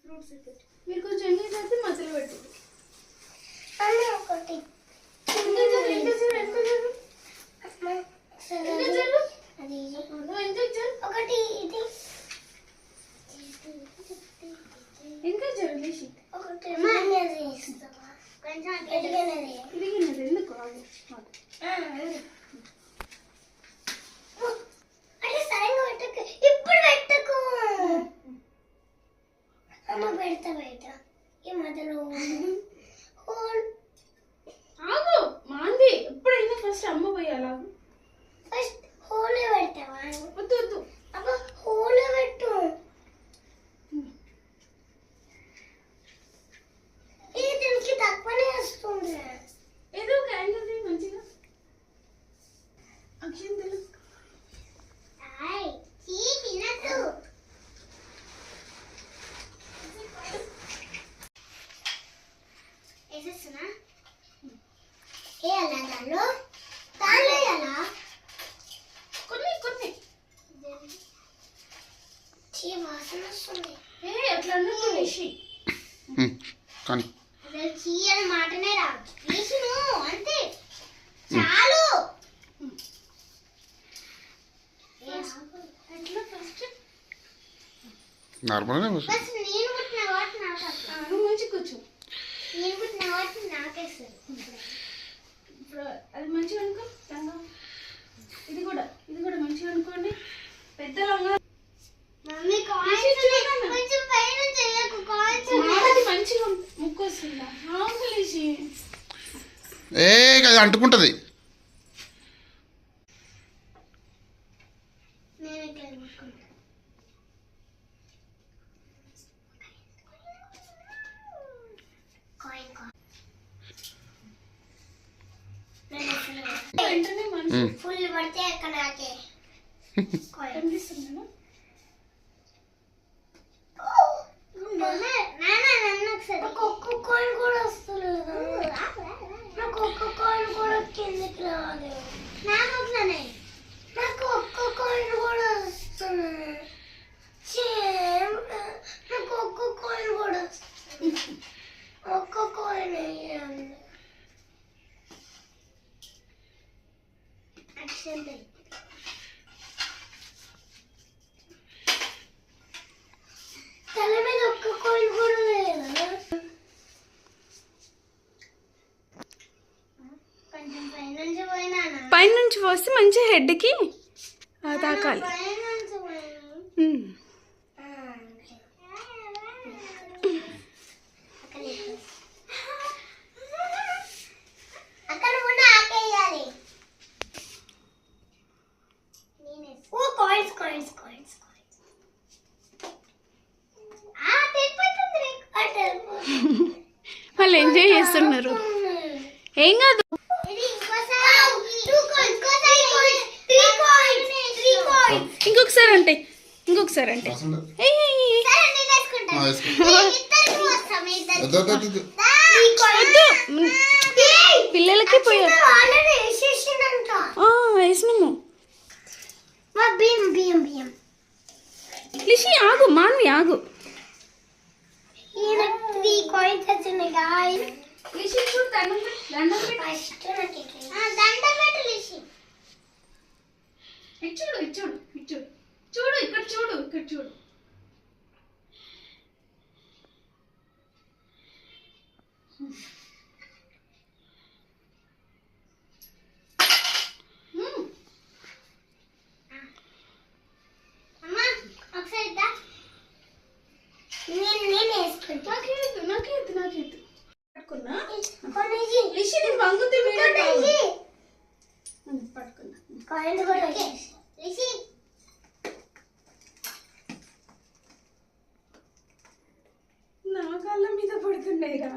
Fruits పెట్టు. మీరు కొంచెం ఎంజాయ్ చేస్తే మధ్యలో పెట్టు. ఒకటి ఒకటి ఇది ఇంకా జరగలేసి ఒకటి ఇది ఎందుకు అంటే సరిగ్గా పెట్టకు, ఇప్పుడు పెట్టకు. అమ్మ పెడతా బయట ఈ మధ్యలో ఆగు మాంది. ఎప్పుడైనా ఫస్ట్ అమ్మ పోయాలా? ఫస్ట్ హోలే పెడతావా? వద్దు వద్దు. అమ్మ హోలే పెట్టు. ఇది దీనికి తక్కువనే వస్తుంది. ఏదో ఒక యాంగిల్ మంచిగా అక్షింతలు. వేసేస్తున్నా. వేయాలా దానిలో? దానిలో వేయాలా? కొన్ని కొన్ని చీ వాసన వస్తుంది. అట్లా అన్నది కానీ చీ అని మాటనే రాదు. వేసును అంతే చాలు. నార్మల్గా బస్ నేను పుట్టిన వాటి నాకు నువ్వు మంచిగా కూర్చో. నేను పుట్టిన వాటి నాకేస్తుంది. ఇప్పుడు అది మంచిగా అనుకో. లంగా ఇది కూడా మంచిగా అనుకోండి. పెద్ద లంగా మమ్మీ కాయిన్స్ కొంచెం పైన చేయకు. కాయిన్స్ అది మంచిగా ముక్కు వస్తుందా? ఆంకులేసి అది అంటుకుంటుంది. నేను ఇట్లా ముట్టుకుంటా. కాయిన్ వెంటనే మనసు ఫుల్ పడితే అక్కడ నాకే కాయిన్ కనిపిస్తుందా? నాకు ఒక్క కాయిన్ కూడా వస్తలేదు. నాకు ఒక్క కాయిన్ కూడా కిందకి రాదు. నాకు అట్లనే నాకు ఒక్క కాయిన్ కూడా వస్తుంది. నాకు ఒక్క కాయిన్ కూడా వస్తుంది. ఒక్క కాయిన్ వేయాలి. తల మీద ఒక్క కాయిన్ కూడా లేదు. కొంచెం పైనుంచి పోయినా పైనుంచి పోస్తే మంచిగా హెడ్కి తాకాలి. పైనుంచి పోయినా అక్కడ ఉన్న ఆకేయాలి. ఓ కాయిన్స్ కాయిన్స్ కాయిన్స్ కాయిన్స్ తెలిపోతుంది. వాళ్ళు ఎంజాయ్ చేస్తున్నారు. ఏం కాదు. ఇది ఇంకోసారి 2 కాయిన్స్ ఇంకోసారి 3 కాయిన్స్ ఇంకొకసారి అంటే సరే నేను వేసుకుంటాను. ఇద్దరు వస్తాం. ఇద్దరు పిల్లలకి పోయారు. ఆల్రెడీ వేసేసిందంట. వేసినాము. మా బియ్యం బియ్యం బియ్యం లిషి ఆగు. మాన్వి ఆగు. 3 కాయిన్స్ వచ్చినాయి గాయ్స్. లిషి చూడు దండం ఫస్ట్ నాకు దండం పెట్టు లిషి. చూడు ఇక్కడ చూడు. అమ్మా ఒకసారి ఇద్దా. నేను వేసుకుంటా. నాకేద్దు పట్టుకున్నా. కొనేసి లిషి నేను వంగుతే పట్టుకున్నా. కాయిన్స్ కూడా వేసేసి లిషి నా కాళ్ళ మీద పడుతున్నాయిరా.